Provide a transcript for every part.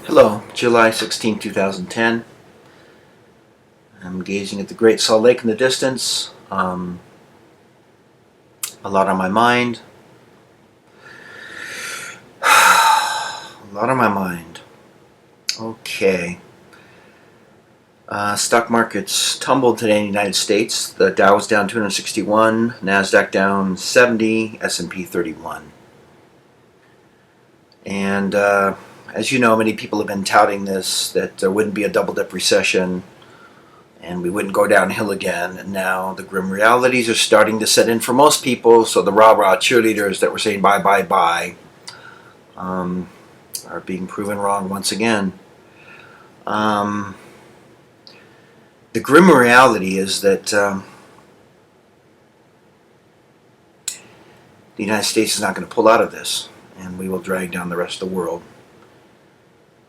Hello, July 16, 2010. I'm gazing at the Great Salt Lake in the distance. A lot on my mind. A lot on my mind. Okay. Stock markets tumbled today in the United States. The Dow was down 261, NASDAQ down 70, S&P 31. And as you know, many people have been touting this, that there wouldn't be a double-dip recession and we wouldn't go downhill again. And now the grim realities are starting to set in for most people. So the rah-rah cheerleaders that were saying buy, buy, buy are being proven wrong once again. The grim reality is that the United States is not going to pull out of this, and we will drag down the rest of the world.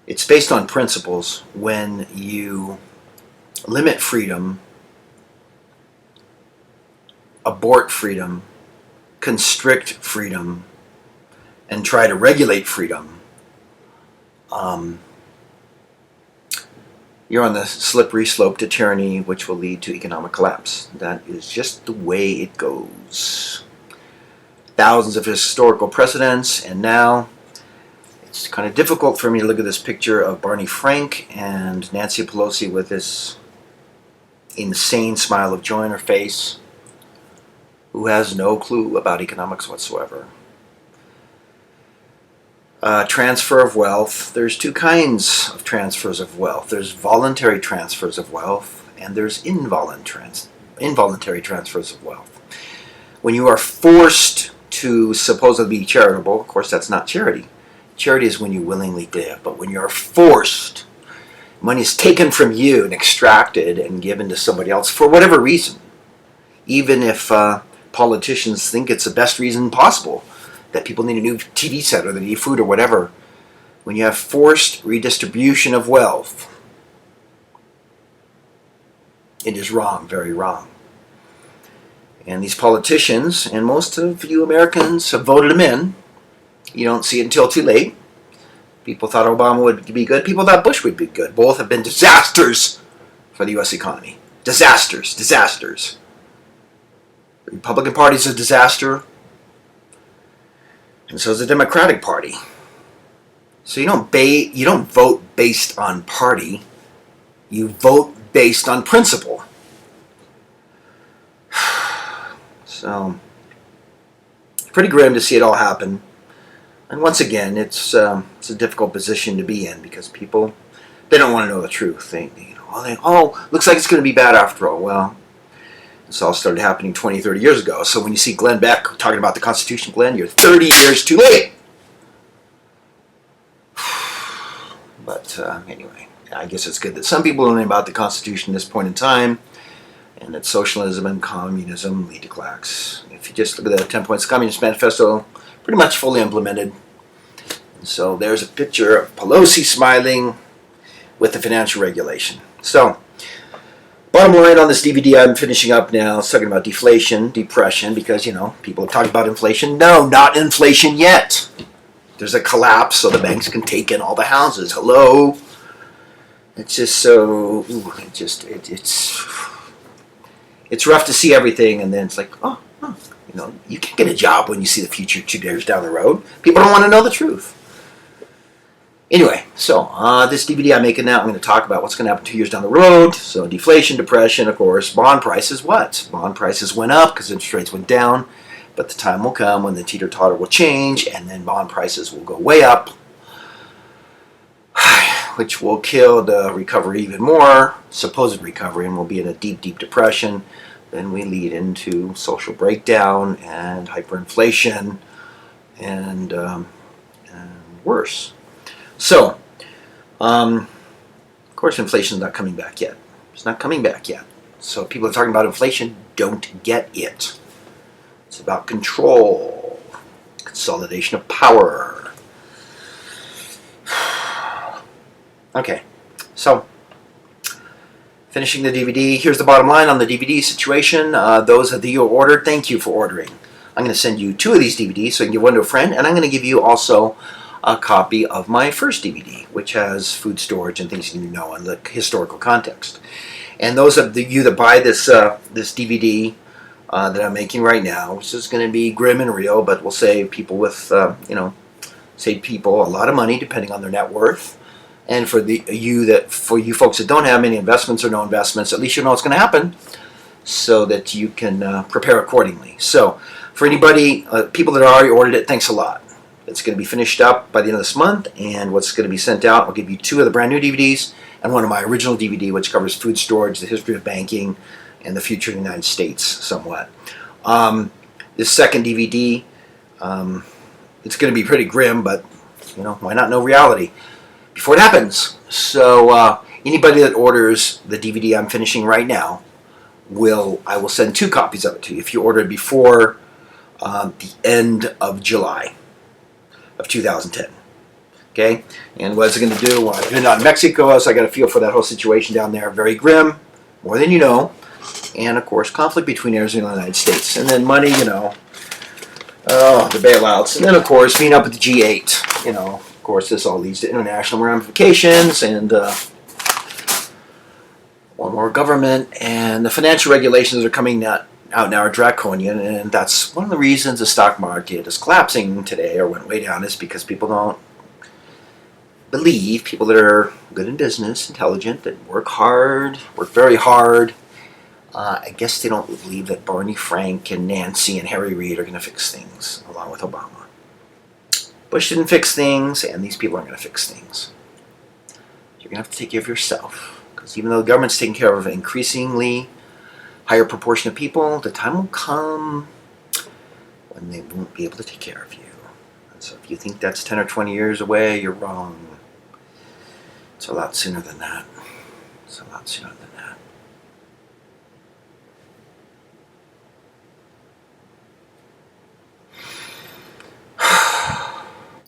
It's based on principles. When you limit freedom, abort freedom, constrict freedom, and try to regulate freedom, you're on the slippery slope to tyranny, which will lead to economic collapse. That is just the way it goes. Thousands of historical precedents, and now it's kind of difficult for me to look at this picture of Barney Frank and Nancy Pelosi with this insane smile of joy on her face, who has no clue about economics whatsoever. Transfer of wealth. There's two kinds of transfers of wealth. There's voluntary transfers of wealth, and there's involuntary transfers of wealth. When you are forced to supposedly be charitable, of course that's not charity. Charity is when you willingly give, but when you're forced, money is taken from you and extracted and given to somebody else for whatever reason, even if politicians think it's the best reason possible, that people need a new TV set or they need food or whatever. When you have forced redistribution of wealth, it is wrong, very wrong. And these politicians, and most of you Americans have voted them in. You don't see it until too late. People thought Obama would be good. People thought Bush would be good. Both have been disasters for the U.S. economy. Disasters, disasters. The Republican Party is a disaster, and so is the Democratic Party. So you don't vote based on party. You vote based on principle. So it's pretty grim to see it all happen. And once again, it's a difficult position to be in because people, they don't want to know the truth. Looks like it's going to be bad after all. Well, this all started happening 20, 30 years ago. So when you see Glenn Beck talking about the Constitution, Glenn, you're 30 years too late. But anyway, I guess it's good that some people know about the Constitution at this point in time, and that socialism and communism lead to collapse. If you just look at the 10 Points Communist Manifesto, pretty much fully implemented. And so there's a picture of Pelosi smiling with the financial regulation. So, bottom line on this DVD I'm finishing up now, it's talking about deflation, depression, because, people have talked about inflation. No, not inflation yet. There's a collapse so the banks can take in all the houses. Hello? It's just so, it's rough to see everything, and then it's like, you can't get a job when you see the future 2 years down the road. People don't want to know the truth. Anyway, so this DVD I'm making now, I'm going to talk about what's going to happen 2 years down the road. So deflation, depression, of course. Bond prices, what? Bond prices went up because interest rates went down. But the time will come when the teeter-totter will change, and then bond prices will go way up, which will kill the recovery even more, supposed recovery, and we'll be in a deep, deep depression. Then we lead into social breakdown and hyperinflation and worse. So, of course, inflation is not coming back yet. It's not coming back yet. So people are talking about inflation, don't get it. It's about control, consolidation of power. Okay, so finishing the DVD. Here's the bottom line on the DVD situation. Those of you who ordered, thank you for ordering. I'm going to send you 2 of these DVDs so you can give one to a friend, and I'm going to give you also a copy of my first DVD, which has food storage and things you need to know in the historical context. And those of you that buy this DVD that I'm making right now, which is going to be grim and real, but will save people save people a lot of money depending on their net worth. And for you folks that don't have any investments or no investments, at least you know what's going to happen, so that you can prepare accordingly. So for anybody, people that already ordered it, thanks a lot. It's going to be finished up by the end of this month, and what's going to be sent out, I'll give you 2 of the brand new DVDs and one of my original DVD, which covers food storage, the history of banking, and the future of the United States somewhat. This second DVD, it's going to be pretty grim, but why not know reality before it happens? So anybody that orders the DVD I'm finishing right now, I will send 2 copies of it to you if you order it before the end of July of 2010. Okay, and what is it going to do? Well, I've been out in Mexico, so I got a feel for that whole situation down there. Very grim, more than you know, and of course conflict between Arizona and the United States, and then money, the bailouts, and then of course being up at the G8. Of course this all leads to international ramifications and one more government, and the financial regulations are coming out now are draconian, and that's one of the reasons the stock market is collapsing today or went way down, is because people don't believe, people that are good in business, intelligent, that work very hard, I guess they don't believe that Barney Frank and Nancy and Harry Reid are going to fix things along with Obama. Bush didn't fix things, and these people aren't going to fix things. You're going to have to take care of yourself, because even though the government's taking care of an increasingly higher proportion of people, the time will come when they won't be able to take care of you. And so if you think that's 10 or 20 years away, you're wrong. It's a lot sooner than that. It's a lot sooner than that.